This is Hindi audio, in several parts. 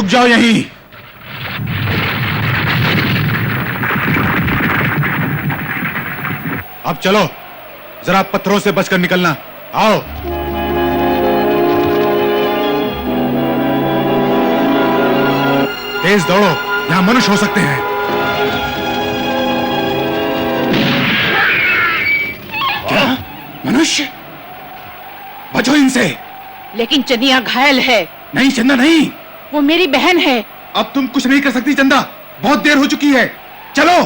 रुक जाओ यहीं। अब चलो, जरा पत्थरों से बचकर निकलना। आओ। तेज दौड़ो, यहां मनुष्य हो सकते हैं। क्या? मनुष्य? बचो इनसे। लेकिन चंदिया घायल है। नहीं चंदा नहीं, वो मेरी बहन है। अब तुम कुछ नहीं कर सकती चंदा, बहुत देर हो चुकी है। चलो।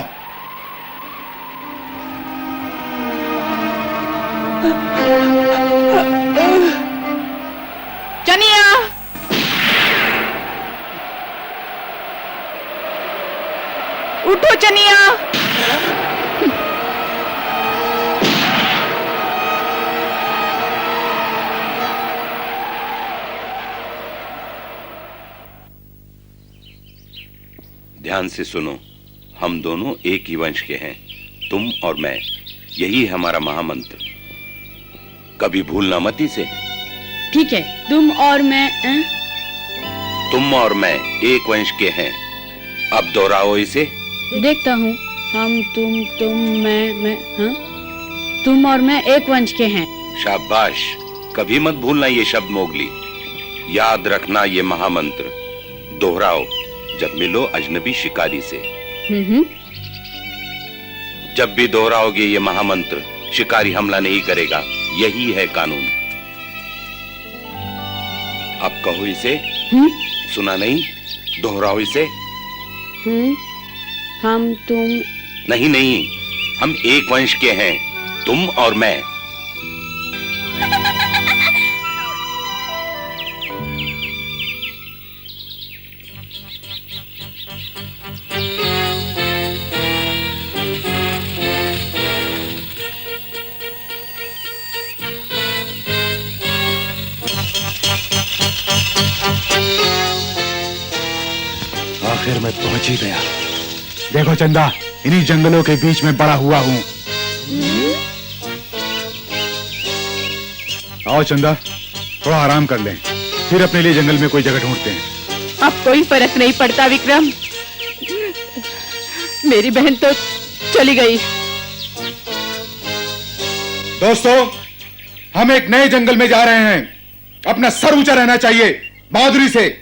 चनिया, उठो चनिया। ध्यान से सुनो, हम दोनों एक ही वंश के हैं, तुम और मैं। यही है हमारा महामंत्र, कभी भूलना मत इसे। ठीक है, तुम और मैं तुम और मैं एक वंश के हैं, अब दोहराओ इसे। देखता हूँ। हम तुम मैं हाँ? तुम और मैं एक वंश के हैं। शाबाश, कभी मत भूलना ये शब्द मोगली। याद रखना ये महामंत्र, दोहराओ जब मिलो अजनबी शिकारी से। जब भी दोहराओगे ये महामंत्र, शिकारी हमला नहीं करेगा, यही है कानून। अब कहो इसे। सुना नहीं? दोहराओ इसे। हम तुम नहीं, हम एक वंश के हैं, तुम और मैं। आखिर मैं पहुंच ही गया। देखो चंदा, इन्हीं जंगलों के बीच में बड़ा हुआ हूं। आओ चंदा, थोड़ा आराम कर लें, फिर अपने लिए जंगल में कोई जगह ढूंढते हैं। अब कोई फर्क नहीं पड़ता विक्रम, मेरी बहन तो चली गई। दोस्तों, हम एक नए जंगल में जा रहे हैं। अपना सर ऊंचा रहना चाहिए, बहादुरी से।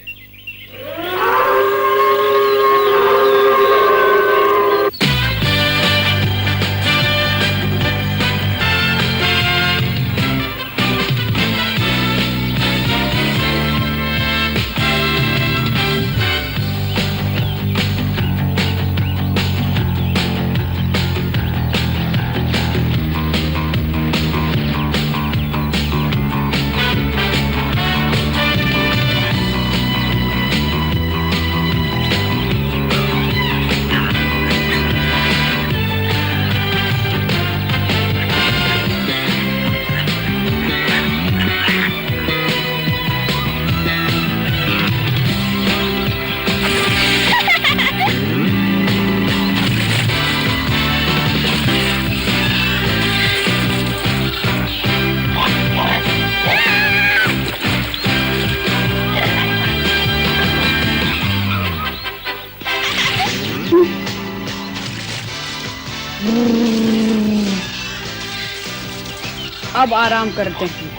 अब आराम करते हैं।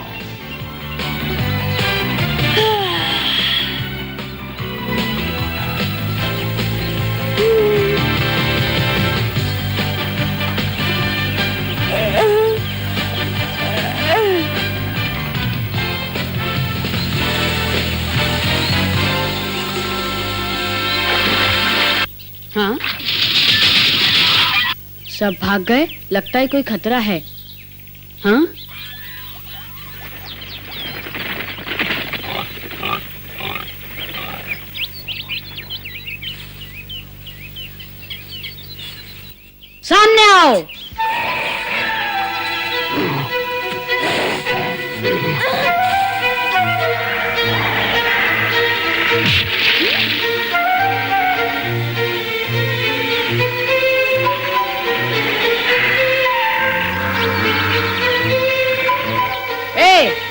हाँ, सब भाग गए। लगता है कोई खतरा है। हाँ, सामने आओ।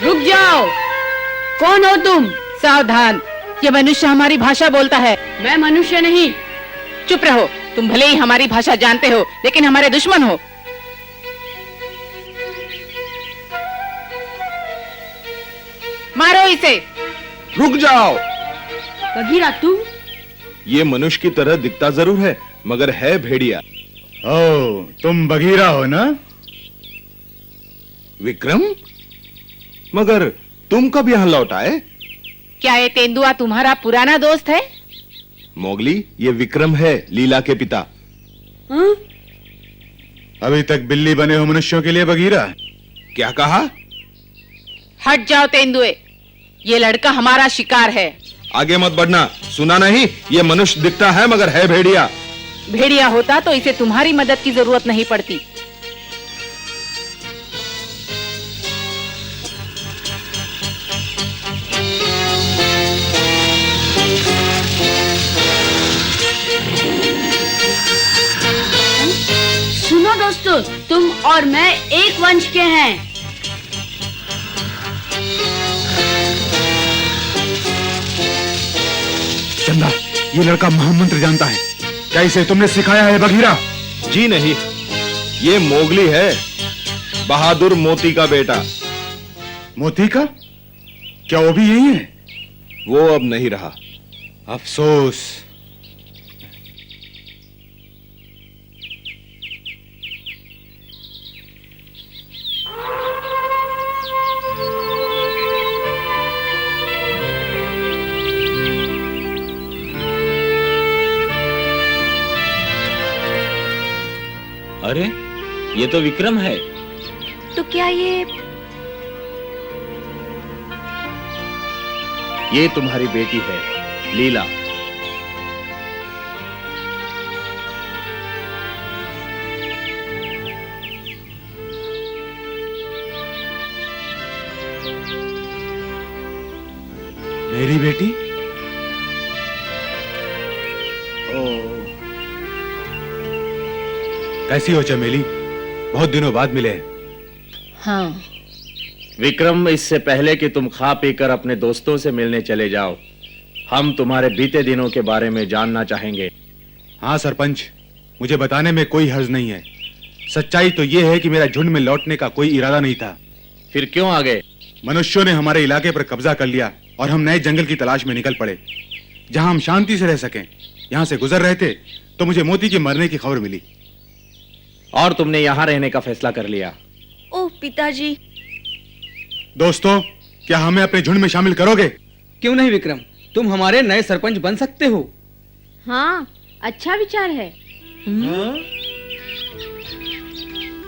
रुक जाओ। कौन हो तुम? सावधान, ये मनुष्य हमारी भाषा बोलता है। मैं मनुष्य नहीं। चुप रहो, तुम भले ही हमारी भाषा जानते हो लेकिन हमारे दुश्मन हो। मारो इसे। रुक जाओ। बघीरा तू? ये मनुष्य की तरह दिखता जरूर है मगर है भेड़िया। ओ, तुम बघीरा हो ना? विक्रम, मगर तुम कब यहां लौट आए? क्या ये तेंदुआ तुम्हारा पुराना दोस्त है? मोगली, ये विक्रम है, लीला के पिता। हाँ? अभी तक बिल्ली बने हो मनुष्यों के लिए बघीरा? क्या कहा? हट जाओ तेंदुए, ये लड़का हमारा शिकार है। आगे मत बढ़ना, सुना नहीं? ये मनुष्य दिखता है मगर है भेड़िया। भेड़िया होता तो इसे तुम्हारी मदद की जरूरत नहीं पड़ती। सुनो दोस्तों, तुम और मैं एक वंश के हैं। चंदा, ये लड़का महामंत्र जानता है। क्या इसे तुमने सिखाया है बघीरा? जी नहीं, ये मोगली है, बहादुर मोती का बेटा। मोती का? क्या वो भी यही है? वो अब नहीं रहा। अफसोस। अरे, ये तो विक्रम है। तो क्या ये तुम्हारी बेटी है, लीला। मेरी बेटी? कैसी हो चमेली? बहुत दिनों बाद मिले। हाँ। विक्रम, इससे पहले कि तुम खा पीकर अपने दोस्तों से मिलने चले जाओ, हम तुम्हारे बीते दिनों के बारे में जानना चाहेंगे। हाँ सरपंच, मुझे बताने में कोई हर्ज नहीं है। सच्चाई तो यह है कि मेरा झुंड में लौटने का कोई इरादा नहीं था। फिर क्यों आ गए? मनुष्यों ने हमारे इलाके पर कब्जा कर लिया और हम नए जंगल की तलाश में निकल पड़े, जहां हम शांति से रह सकें। यहां से गुजर रहे थे तो मुझे मोती के मरने की खबर मिली और तुमने यहां रहने का फैसला कर लिया। ओह पिताजी। दोस्तों, क्या हमें अपने झुंड में शामिल करोगे? क्यों नहीं विक्रम, तुम हमारे नए सरपंच बन सकते हो। हाँ, अच्छा विचार है।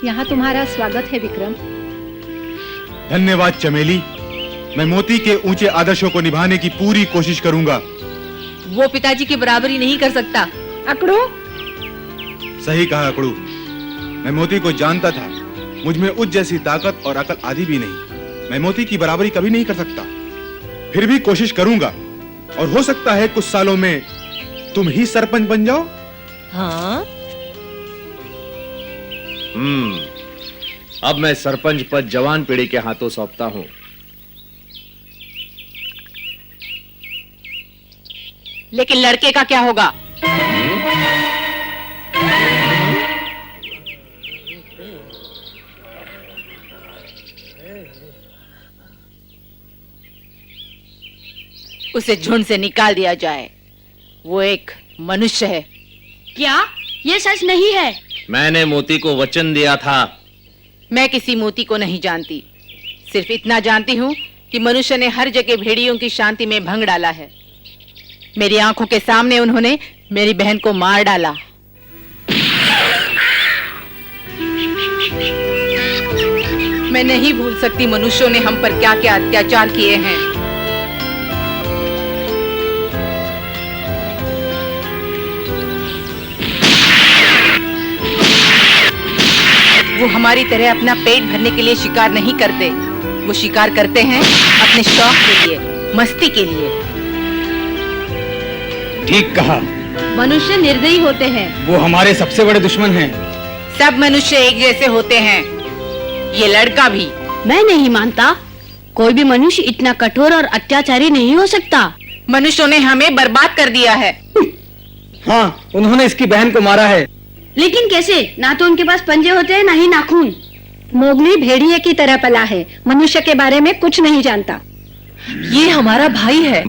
यहाँ तुम्हारा स्वागत है विक्रम। धन्यवाद चमेली। मैं मोती के ऊंचे आदर्शों को निभाने की पूरी कोशिश करूंगा। वो पिताजी की बराबरी नहीं कर सकता। अकड़ू? सही कहा अकड़ू। मैं मोती को जानता था। मुझ में उस जैसी ताकत और अकल आदि भी नहीं। मैं मोती की बराबरी कभी नहीं कर सकता। फिर भी कोशिश करूंगा और हो सकता है कुछ सालों में तुम ही सरपंच बन जाओ। हाँ? अब मैं सरपंच पद जवान पीढ़ी के हाथों सौंपता हूं। लेकिन लड़के का क्या होगा? उसे झुंड से निकाल दिया जाए। वो एक मनुष्य है। क्या ये सच नहीं है? मैंने मोती को वचन दिया था। मैं किसी मोती को नहीं जानती। सिर्फ इतना जानती हूँ कि मनुष्य ने हर जगह भेड़ियों की शांति में भंग डाला है। मेरी आंखों के सामने उन्होंने मेरी बहन को मार डाला। मैं नहीं भूल सकती मनुष्यों ने हम पर क्या क्या अत्याचार किए हैं। वो हमारी तरह अपना पेट भरने के लिए शिकार नहीं करते। वो शिकार करते हैं अपने शौक के लिए, मस्ती के लिए। ठीक कहा। मनुष्य निर्दयी होते हैं। वो हमारे सबसे बड़े दुश्मन हैं। सब मनुष्य एक जैसे होते हैं, ये लड़का भी। मैं नहीं मानता। कोई भी मनुष्य इतना कठोर और अत्याचारी नहीं हो सकता। मनुष्यों ने हमें बर्बाद कर दिया है। हाँ, उन्होंने इसकी बहन को मारा है। लेकिन कैसे? ना तो उनके पास पंजे होते हैं ना ही नाखून। मोगली भेड़िए की तरह पला है, मनुष्य के बारे में कुछ नहीं जानता। ये हमारा भाई है।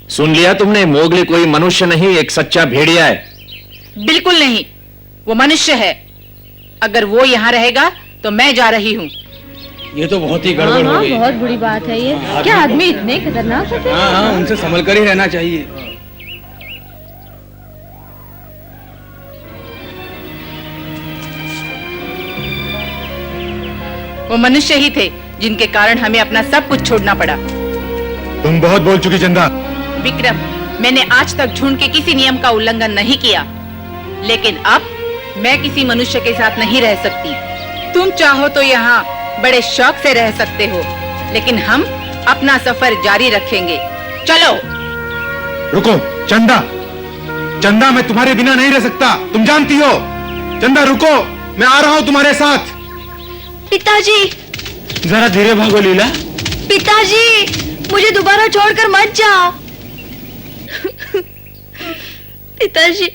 सुन लिया तुमने, मोगली कोई मनुष्य नहीं, एक सच्चा भेड़िया है। बिल्कुल नहीं, वो मनुष्य है। अगर वो यहाँ रहेगा तो मैं जा रही हूँ। ये तो बहुत ही गड़बड़ हो गई। बहुत बुरी बात है ये। क्या आदमी इतने खतरनाक होते हैं? हाँ हाँ, उनसे संभल कर ही रहना चाहिए। वो मनुष्य ही थे जिनके कारण हमें अपना सब कुछ छोड़ना पड़ा। तुम बहुत बोल चुकी चंदा। विक्रम, मैंने आज तक झुंड के किसी नियम का उल्लंघन नहीं किया, लेकिन अब मैं किसी मनुष्य के साथ नहीं रह सकती। तुम चाहो तो यहाँ बड़े शौक से रह सकते हो, लेकिन हम अपना सफर जारी रखेंगे। चलो। रुको चंदा, चंदा मैं तुम्हारे बिना नहीं रह सकता, तुम जानती हो। चंदा रुको, मैं आ रहा हूँ तुम्हारे साथ। पिताजी, जरा धीरे भागो लीला। पिताजी, मुझे दोबारा छोड़कर मत जाओ। पिताजी,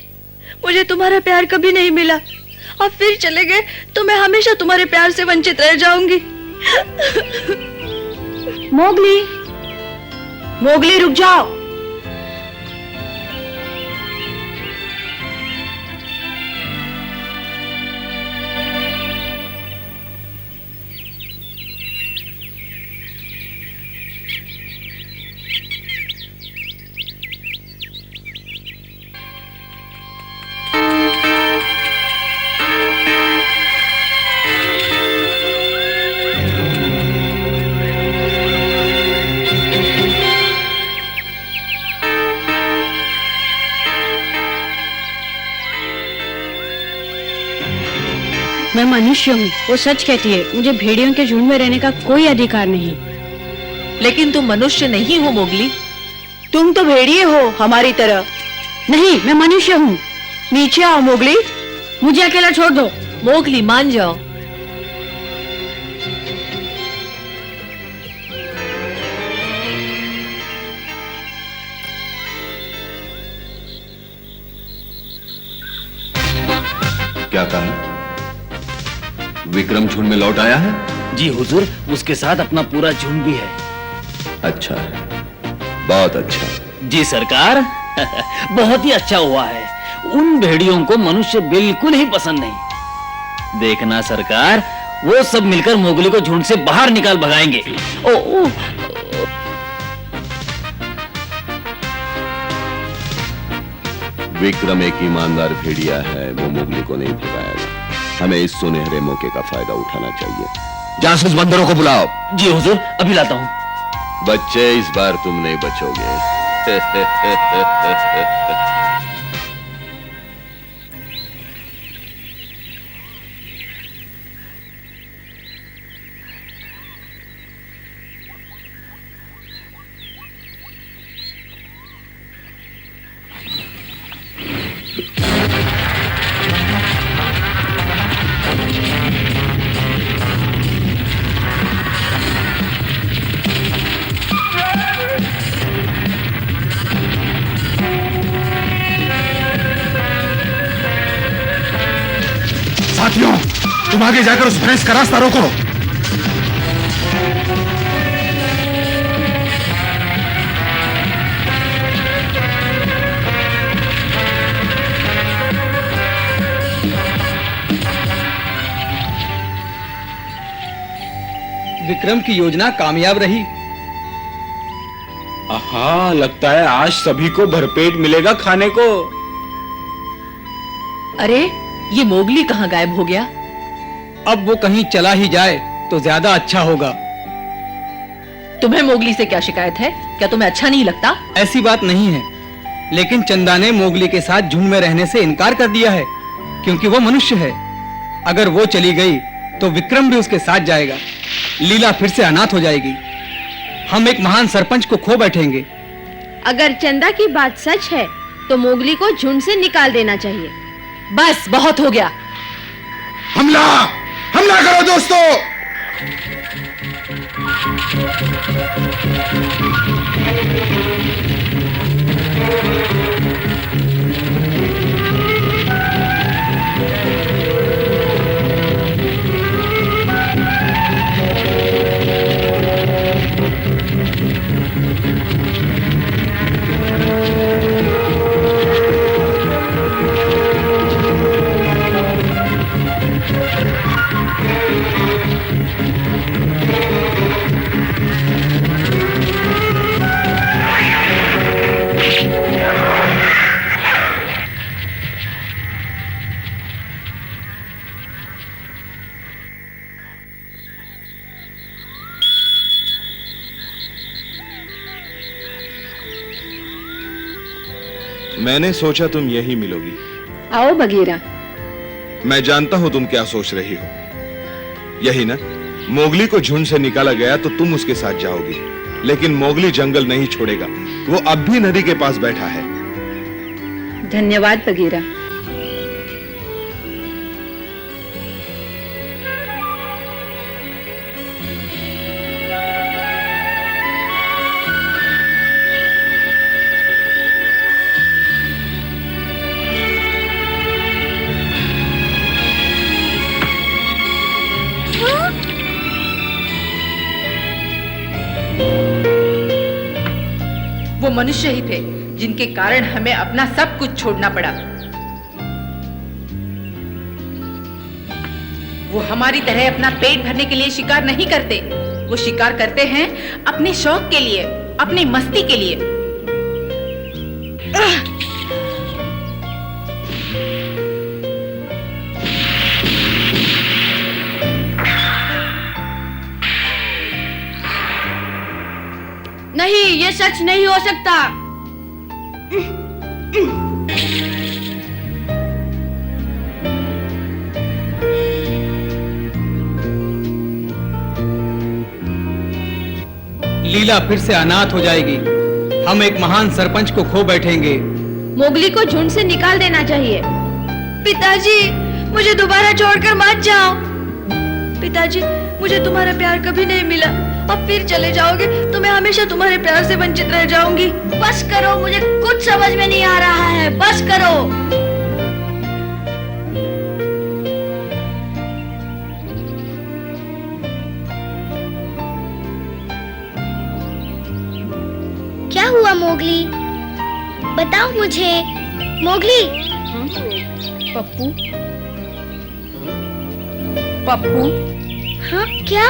मुझे तुम्हारा प्यार कभी नहीं मिला और फिर चले गए तो मैं हमेशा तुम्हारे प्यार से वंचित रह जाऊंगी। मोगली, मोगली रुक जाओ। मैं मनुष्य हूँ, वो सच कहती है। मुझे भेड़ियों के झुंड में रहने का कोई अधिकार नहीं। लेकिन तुम मनुष्य नहीं हो मोगली। तुम तो भेड़िए हो हमारी तरह। नहीं, मैं मनुष्य हूँ। नीचे आओ मोगली, मुझे अकेला छोड़ दो। मोगली, मान जाओ। क्या कहा? विक्रम झुंड में लौट आया है? जी हुजूर, उसके साथ अपना पूरा झुंड भी है। अच्छा है, बहुत अच्छा। जी सरकार, बहुत ही अच्छा हुआ है। उन भेड़ियों को मनुष्य बिल्कुल ही पसंद नहीं। देखना सरकार, वो सब मिलकर मोगली को झुंड से बाहर निकाल भगाएंगे। ओ, विक्रम एक ईमानदार भेड़िया है, वो मोगली को नहीं भगाएगा। हमें इस सुनहरे मौके का फायदा उठाना चाहिए। जासूस बंदरों को बुलाओ। जी हुजूर, अभी लाता हूँ। बच्चे, इस बार तुम नहीं बचोगे। साथियों, तुम आगे जाकर उस भैंस का रास्ता रोको। विक्रम की योजना कामयाब रही। हाँ, लगता है आज सभी को भरपेट मिलेगा खाने को। अरे, ये मोगली कहाँ गायब हो गया? अब वो कहीं चला ही जाए तो ज्यादा अच्छा होगा। तुम्हें मोगली से क्या शिकायत है? क्या तुम्हें अच्छा नहीं लगता? ऐसी बात नहीं है, लेकिन चंदा ने मोगली के साथ झुंड में रहने से इनकार कर दिया है, क्योंकि वो मनुष्य है। अगर वो चली गई तो विक्रम भी उसके साथ जाएगा। लीला फिर से अनाथ हो जाएगी। हम एक महान सरपंच को खो बैठेंगे। अगर चंदा की बात सच है तो मोगली को झुंड से निकाल देना चाहिए। बस, बहुत हो गया। हमला, हमला करो दोस्तों। मैंने सोचा तुम यही मिलोगी। आओ बगीरा। मैं जानता हूं तुम क्या सोच रही हो। यही ना, मोगली को झुंड से निकाला गया तो तुम उसके साथ जाओगी, लेकिन मोगली जंगल नहीं छोड़ेगा। वो अब भी नदी के पास बैठा है। धन्यवाद बगीरा। वो मनुष्य ही थे जिनके कारण हमें अपना सब कुछ छोड़ना पड़ा। वो हमारी तरह अपना पेट भरने के लिए शिकार नहीं करते। वो शिकार करते हैं अपने शौक के लिए, अपनी मस्ती के लिए। नहीं, ये सच नहीं हो सकता। लीला फिर से अनाथ हो जाएगी। हम एक महान सरपंच को खो बैठेंगे। मोगली को झुंड से निकाल देना चाहिए। पिताजी, मुझे दोबारा छोड़कर मत जाओ। पिताजी, मुझे तुम्हारा प्यार कभी नहीं मिला। अब फिर चले जाओगे तो मैं हमेशा तुम्हारे प्यार से वंचित रह जाऊंगी। बस करो, मुझे कुछ समझ में नहीं आ रहा है। बस करो। क्या हुआ मोगली? बताओ मुझे। मोगली। पप्पू, पप्पू। हाँ, क्या?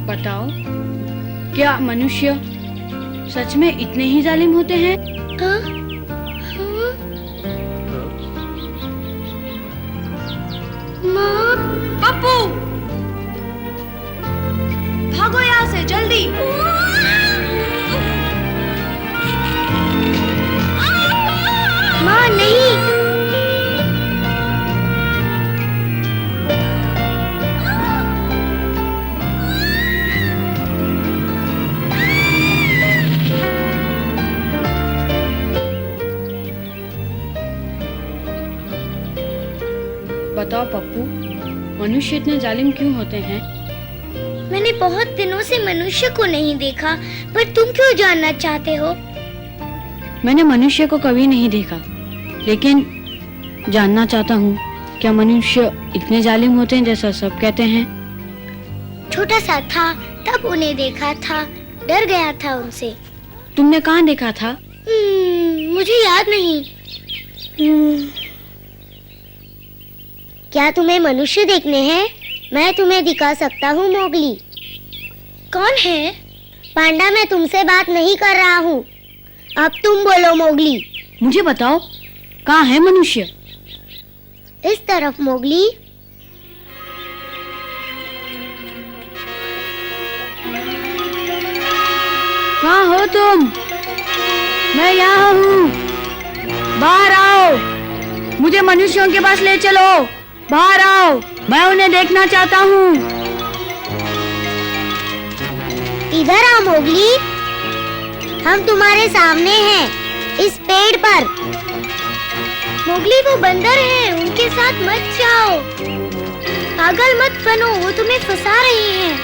बताओ, क्या मनुष्य सच में इतने ही जालिम होते हैं? हाँ? हाँ? माँ, पप्पू, भागो यहाँ से जल्दी। माँ नहीं। बताओ पप्पू, मनुष्य इतने जालिम क्यों होते हैं? मैंने बहुत दिनों से मनुष्य को नहीं देखा, पर तुम क्यों जानना चाहते हो? मैंने मनुष्य को कभी नहीं देखा, लेकिन जानना चाहता हूँ, क्या मनुष्य इतने जालिम होते हैं जैसा सब कहते हैं? छोटा सा था तब उन्हें देखा था, डर गया था उनसे। तुमने कहाँ देखा था? मुझे याद नहीं। क्या तुम्हें मनुष्य देखने हैं? मैं तुम्हें दिखा सकता हूँ मोगली। कौन है? पांडा, मैं तुमसे बात नहीं कर रहा हूँ। अब तुम बोलो मोगली। मुझे बताओ, कहाँ है मनुष्य? इस तरफ मोगली। कहाँ हो तुम? मैं यहाँ हूँ। बाहर आओ। मुझे मनुष्यों के पास ले चलो। बाहर आओ, मैं उन्हें देखना चाहता हूँ। इधर आओ मोगली। हम तुम्हारे सामने हैं, इस पेड़ पर। मोगली, वो बंदर हैं, उनके साथ मत जाओ। पागल मत बनो, वो तुम्हें फंसा रहे हैं।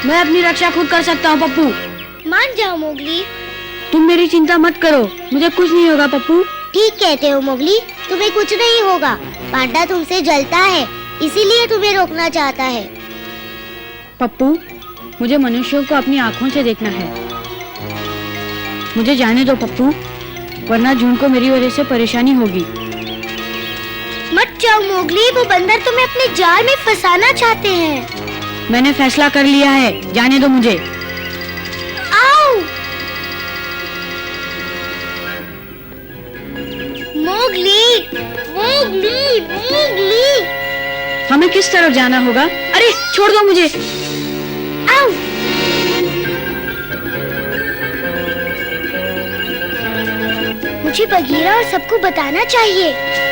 मैं अपनी रक्षा खुद कर सकता हूँ पप्पू। मान जाओ मोगली। तुम मेरी चिंता मत करो, मुझे कुछ नहीं होगा पप्पू। ठीक कहते हो मोगली, तुम्हें कुछ नहीं होगा। पांडा तुमसे जलता है, इसीलिए तुम्हें रोकना चाहता है। पप्पू, मुझे मनुष्यों को अपनी आंखों से देखना है। मुझे जाने दो पप्पू, वरना झुंड को मेरी वजह से परेशानी होगी। मत जाओ मोगली, वो बंदर तुम्हें अपने जाल में फंसाना चाहते हैं। मैंने फैसला कर लिया है, जाने दो मुझे। आओ मोगली, मोगली, मोगली। हमें किस तरफ जाना होगा? अरे छोड़ दो मुझे। आओ। मुझे बगीरा और सबको बताना चाहिए।